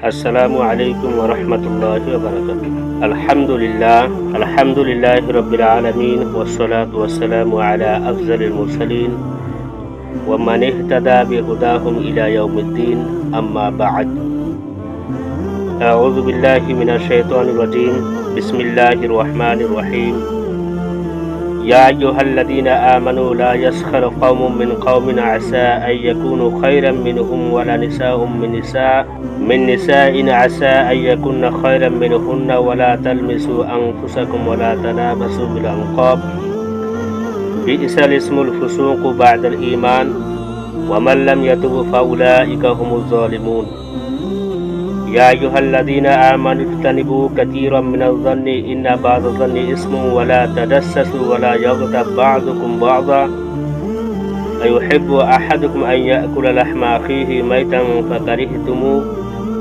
السلام علیکم ورحمۃ اللہ وبرکاتہ۔ الحمد للہ رب العالمین والصلاة والسلام علی افضل المرسلین ومن اہتدى بہداہم الی یوم الدین، اما بعد۔ اعوذ باللہ من الشیطان الرجیم، بسم اللہ الرحمن الرحیم۔ یا ایہا الذین آمنوا لا یسخر قوم من قوم عسى ان یکونوا خیرا منہم ولا نساء من نساء عسى ان یکن خیرا منہن ولا تلمسوا انفسکم ولا تنابسوا بالالقاب بئس الاسم الفسوق بعد الایمان ومن لم يتب فاولئک هم الظالمون۔ یا ایہا الذین آمنوا اجتنبوا کثیرا من الظن ان بعض الظن اسم ولا تجسسوا ولا یغتب بعضکم بعضا ایحب احدکم ان یأکل لحم اخیہ میتا فکرہتموہ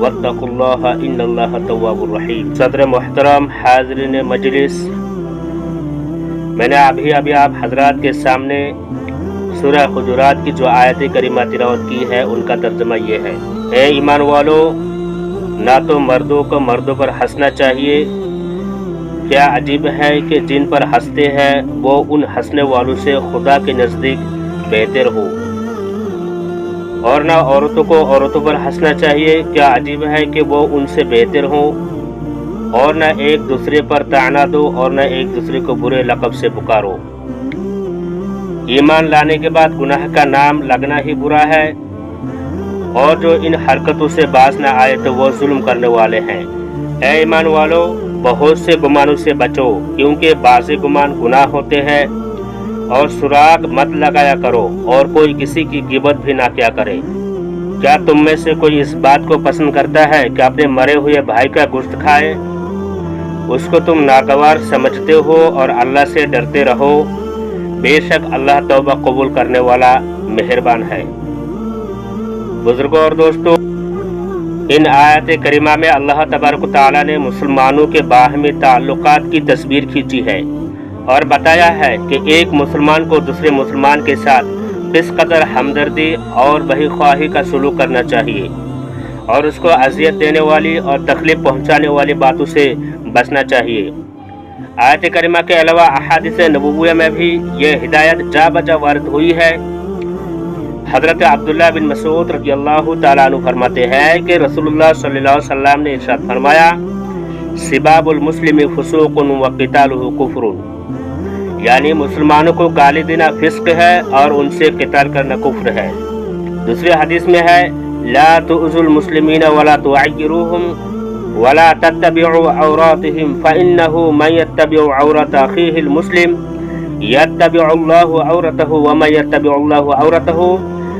واتقوا اللہ ان اللہ تواب الرحیم۔ صدر محترم، حاضرین مجلس، میں نے ابھی آپ حضرات کے سامنے سورہ حجرات کی جو آیت کریمہ تلاوت کی ہے ان کا ترجمہ یہ ہے: اے ایمان والو، نہ تو مردوں کو مردوں پر ہنسنا چاہیے، کیا عجیب ہے کہ جن پر ہنستے ہیں وہ ان ہنسنے والوں سے خدا کے نزدیک بہتر ہو، اور نہ عورتوں کو عورتوں پر ہنسنا چاہیے، کیا عجیب ہے کہ وہ ان سے بہتر ہوں، اور نہ ایک دوسرے پر طعنہ دو اور نہ ایک دوسرے کو برے لقب سے پکارو۔ ایمان لانے کے بعد گناہ کا نام لگنا ہی برا ہے، اور جو ان حرکتوں سے باز نہ آئے تو وہ ظلم کرنے والے ہیں۔ اے ایمان والو، بہت سے گمانوں سے بچو، کیونکہ بعض گمان گناہ ہوتے ہیں، اور سراغ مت لگایا کرو، اور کوئی کسی کی غیبت بھی نہ کیا کرے۔ کیا تم میں سے کوئی اس بات کو پسند کرتا ہے کہ اپنے مرے ہوئے بھائی کا گوشت کھائے؟ اس کو تم ناگوار سمجھتے ہو اور اللہ سے ڈرتے رہو، بے شک اللہ توبہ قبول کرنے والا مہربان ہے۔ بزرگوں اور دوستوں، ان آیات کریمہ میں اللہ تبارک و تعالیٰ نے مسلمانوں کے باہمی تعلقات کی تصویر کھینچی ہے اور بتایا ہے کہ ایک مسلمان کو دوسرے مسلمان کے ساتھ کس قدر ہمدردی اور بھائی خواہی کا سلوک کرنا چاہیے، اور اس کو اذیت دینے والی اور تکلیف پہنچانے والی باتوں سے بچنا چاہیے۔ آیت کریمہ کے علاوہ احادیث نبویہ میں بھی یہ ہدایت جا بجا وارد ہوئی ہے۔ حضرت عبداللہ بن مسعود رضی اللہ تعالیٰ عنہ فرماتے ہیں کہ رسول اللہ صلی اللہ علیہ وسلم نے ارشاد فرمایا: سباب المسلم فسوق وقتالہ کفر، یعنی مسلمانوں کو گالی دینا فسق ہے اور ان سے قتال کرنا کفر ہے۔ دوسری حدیث میں ہے: لا تؤذوا المسلمین ولا تعیروہم ولا تتبعوا عوراتهم فإنه من يتبع عورات أخيه المسلم يتبع الله عورته ومن يتبع الله عورته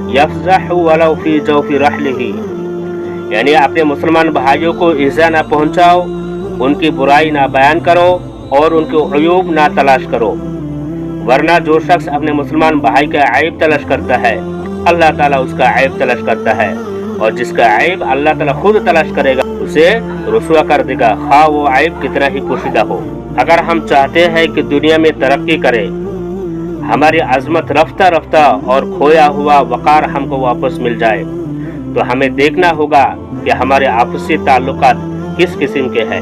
يفضح ولو في جوف رحله، یعنی اپنے مسلمان بھائیوں کو ایذا نہ پہنچاؤ، ان کی برائی نہ بیان کرو اور ان کے عیوب نہ تلاش کرو، ورنہ جو شخص اپنے مسلمان بھائی کا عیب تلاش کرتا ہے اللہ تعالیٰ اس کا عیب تلاش کرتا ہے، اور جس کا عیب اللہ تعالیٰ خود تلاش کرے گا اسے رسوا کر دے گا، خواہ وہ عیب کتنا ہی پوشیدہ ہو۔ اگر ہم چاہتے ہیں کہ دنیا میں ترقی کرے، ہماری عظمت رفتہ رفتہ اور کھویا ہوا وقار ہم کو واپس مل جائے، تو ہمیں دیکھنا ہوگا کہ ہمارے آپسی تعلقات کس قسم کے ہیں۔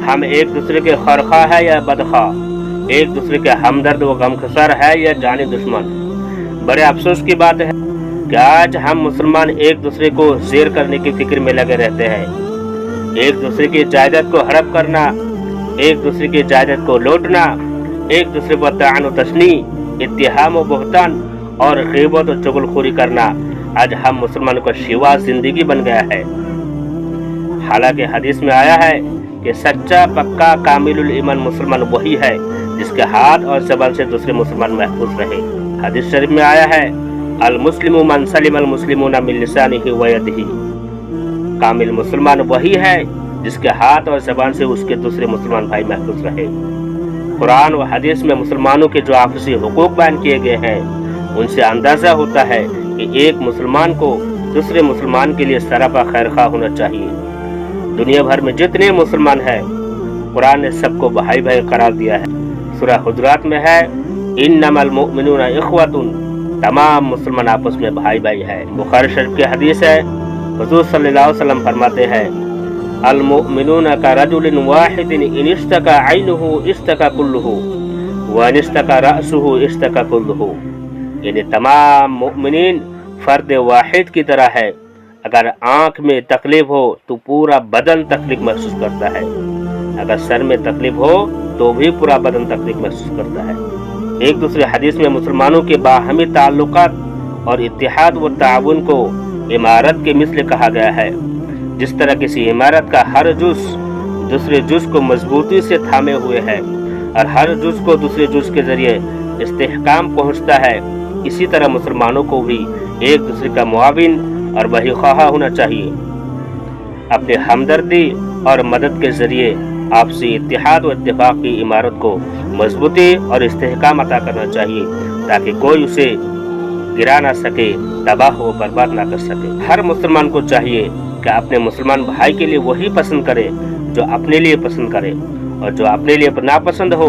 ہم ایک دوسرے کے خیرخواہ ہے یا بدخواہ، ایک دوسرے کے ہمدرد و غمخسار ہے یا جانی دشمن۔ بڑے افسوس کی بات ہے کہ آج ہم مسلمان ایک دوسرے کو زیر کرنے کی فکر میں لگے رہتے ہیں، ایک دوسرے کی جائیداد کو ہڑپ کرنا، ایک دوسرے کی جائیداد کو لوٹنا، ایک دوسرے پر طعن و تشنیع، اتہام و بہتان اور غیبت و چغلخوری کرنا آج ہم مسلمانوں کا شیوا زندگی بن گیا ہے۔ حالانکہ حدیث میں آیا ہے کہ سچا پکا کامل الایمان مسلمان وہی ہے جس کے ہاتھ اور زبان سے دوسرے مسلمان محفوظ رہے۔ حدیث شریف میں آیا ہے: المسلم من سلم المسلمون من لسانہ و یدہ، کامل مسلمان وہی ہے جس کے ہاتھ اور زبان سے اس کے دوسرے مسلمان بھائی محفوظ رہے۔ قرآن و حدیث میں مسلمانوں کے جو آپسی حقوق بیان کیے گئے ہیں ان سے اندازہ ہوتا ہے کہ ایک مسلمان کو دوسرے مسلمان کے لیے سراپا خیرخواہ ہونا چاہیے۔ دنیا بھر میں جتنے مسلمان ہیں قرآن نے سب کو بھائی بھائی قرار دیا ہے۔ سورہ حجرات میں ہے: انما المؤمنون اخوۃ، تمام مسلمان آپس میں بھائی بھائی ہے۔ بخاری شریف کی حدیث ہے: हुजूर सल्लल्लाहु अलैहि वसल्लम फरमाते हैं, अल मुमिनून का रजुलिन वाहिदिन इन इश्तका ऐनुहु इश्तका कुल्लुहु व इन इश्तका रअसुहु इश्तका कुल्लुहु। यानी तमाम मुमिनीन फर्द वाहिद की तरह है। अगर आंख में तकलीफ हो तो पूरा बदन तकलीफ महसूस करता है, अगर सर में तकलीफ हो तो भी पूरा बदन तकलीफ महसूस करता है। एक दूसरे हदीस में मुसलमानों के बाहमी ताल्लुकात और इत्तिहाद व ताउन को इमारत के मिस्ल कहा गया है। जिस तरह किसी इमारत का हर जुज दूसरे जुज को मजबूती से थामे हुए है और हर जुज को दूसरे जुज के जरिए इस्तेहकाम पहुंचता है, इसी तरह मुसलमानों को भी एक दूसरे का मुआविन और वही ख्वाह होना चाहिए। अपने हमदर्दी और मदद के जरिए आपसी इत्तिहाद व इत्तिफाक की इमारत को मजबूती और इस्तेहकाम अता करना चाहिए, ताकि कोई उसे गिरा ना सके, तबाह व बर्बाद ना कर सके। हर मुसलमान को चाहिए कि अपने मुसलमान भाई के लिए वही पसंद करे जो अपने लिए पसंद करे, और जो अपने लिए नापसंद हो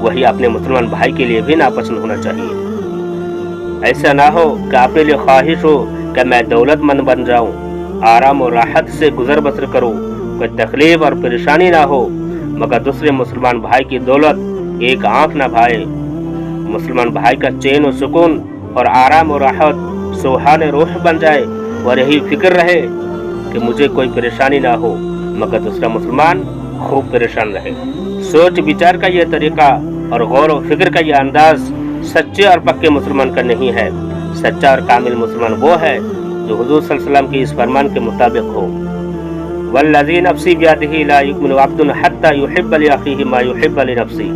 वही अपने मुसलमान भाई के लिए भी नापसंद होना चाहिए। ऐसा ना हो कि अपने लिए ख्वाहिश हो कि मैं दौलतमंद बन जाऊं, आराम और राहत से गुजर बसर करूं, कोई तकलीफ और परेशानी ना हो, मगर दूसरे मुसलमान भाई की दौलत एक आंख ना भाए। मुसलमान भाई का चैन और सुकून और आराम और राहत सुहाने रूह बन जाए और यही फिक्र रहे कि मुझे कोई परेशानी ना हो, मगर दूसरा मुसलमान खूब परेशान रहे। सोच विचार का यह तरीका और गौर व फिक्र का यह अंदाज सच्चे और पक्के मुसलमान का नहीं है। सच्चा और कामिल मुसलमान वो है जो हुजूर सल्लल्लाहु अलैहि वसल्लम की इस फरमान के मुताबिक हो, वल्लज़ी नफ्सी बियदिही ला युमिनु अब्दुन हत्ता युहिब्ब लिअखीही मा युहिब्ब लिनफ्सी।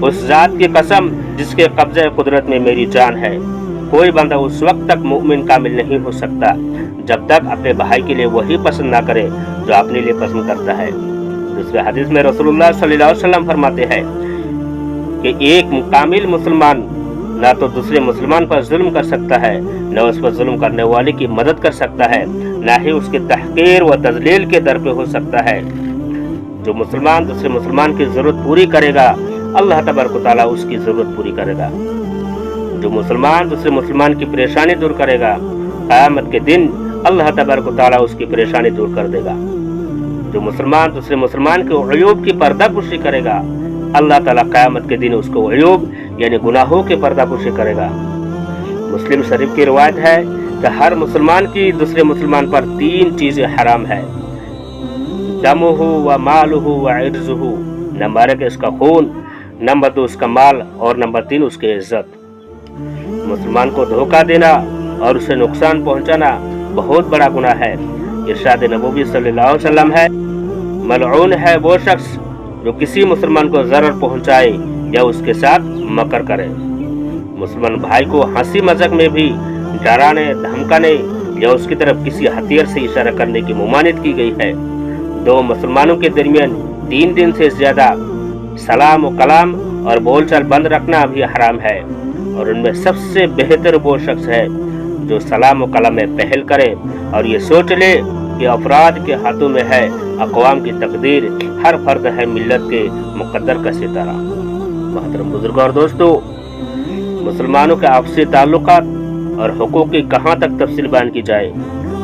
उस जात की कसम जिसके कब्ज़े कुदरत में मेरी जान है, कोई बंदा उस वक्त तक मुमिन कामिल नहीं हो सकता जब तक अपने भाई के लिए वही पसंद ना करे जो अपने लिए पसंद करता है। दूसरे हदीस में रसूलुल्लाह सल्लल्लाहु अलैहि वसल्लम फरमाते हैं कि एक कामिल मुसलमान ना तो दूसरे मुसलमान पर जुल्म कर सकता है, न उस पर जुल्म करने वाले की मदद कर सकता है, न ही उसके तहकीर व तजलील के दर पे हो सकता है। जो मुसलमान दूसरे मुसलमान की जरूरत पूरी करेगा, अल्लाह तबारक व तआला उसकी जरूरत पूरी करेगा। जो मुसलमान दूसरे मुसलमान की परेशानी दूर करेगा, क़यामत के दिन अल्लाह तबारक व तआला उसकी परेशानी दूर कर देगा। जो मुसलमान दूसरे मुसलमान के अयूब की पर्दापुशी करेगा, अल्लाह ताला क़यामत के दिन उसको अयूब यानी गुनाहों के पर्दापुशी करेगा। मुस्लिम शरीफ की रिवायत है कि हर मुसलमान की दूसरे मुसलमान पर 3 चीजें हराम है, दमुहु व मालुहु व इर्जुहु। नंबर 1 उसका खून, नंबर 2 उसका माल और नंबर 3 उसकी इज्जत। मुसलमान को धोखा देना और उसे नुकसान पहुंचाना बहुत बड़ा गुनाह है। इरशाद नबवी सल्लल्लाहु अलैहि वसल्लम है, मलऊन है वो शख्स जो किसी मुसलमान को ज़रर पहुंचाए या उसके साथ मकर करे। मुसलमान भाई को हंसी मजाक में भी डराने, धमकाने या उसकी तरफ किसी हथियार से इशारा करने की ममानियत की गई है। 2 मुसलमानों के दरमियान 3 दिन से ज्यादा सलाम व कलाम और बोलचाल बंद रखना भी हराम है, और उनमें सबसे बेहतर वो शख्स है जो सलाम व कलाम में पहल करे और ये सोच ले कि अफराद के हाथों में है अक़वाम की तकदीर, हर फर्द है मिल्लत के मुक़द्दर का सितारा। मोहतरम बुजुर्गों और दोस्तों, मुसलमानों के आपसी ताल्लुकात और हुकूक की कहाँ तक तफसील बयान की जाए।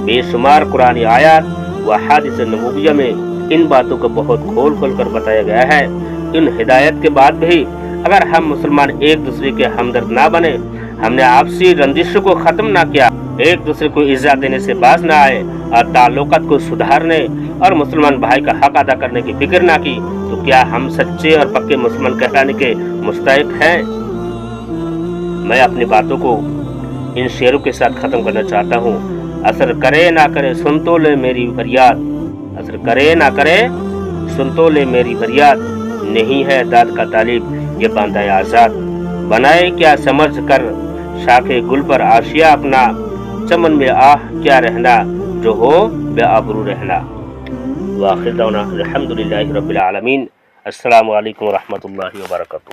बेशुमार कुरानी आयत व हदीस नबविय्या में इन बातों को बहुत खोल खोल कर बताया गया है। इन हिदायत के बाद भी अगर हम मुसलमान एक दूसरे के हमदर्द ना बने, हमने आपसी रंजिशों को खत्म ना किया, एक दूसरे को इज्जत देने से बाज ना आए और ताल्लुकात को सुधारने और मुसलमान भाई का हक अदा करने की फिक्र ना की, तो क्या हम सच्चे और पक्के मुसलमान कहलाने के मुस्तहिक हैं? मैं अपनी बातों को इन शेरों के साथ खत्म करना चाहता हूँ। असर करे ना करे सुन तो ले मेरी फरियाद, असर करे ना करे सुन तो ले मेरी फरियाद, नहीं है दाद का तालिब ये बांधा आजाद। बनाए क्या समझ कर शाखे गुल पर आशिया अपना, चमन में आह क्या रहना जो हो बेआबरू रहना। वाखिर दौना अल्हम्दुलिल्लाहि रब्बिल आलमीन। अस्सलामु अलैकुम व रहमतुल्लाहि व बरकातुहू।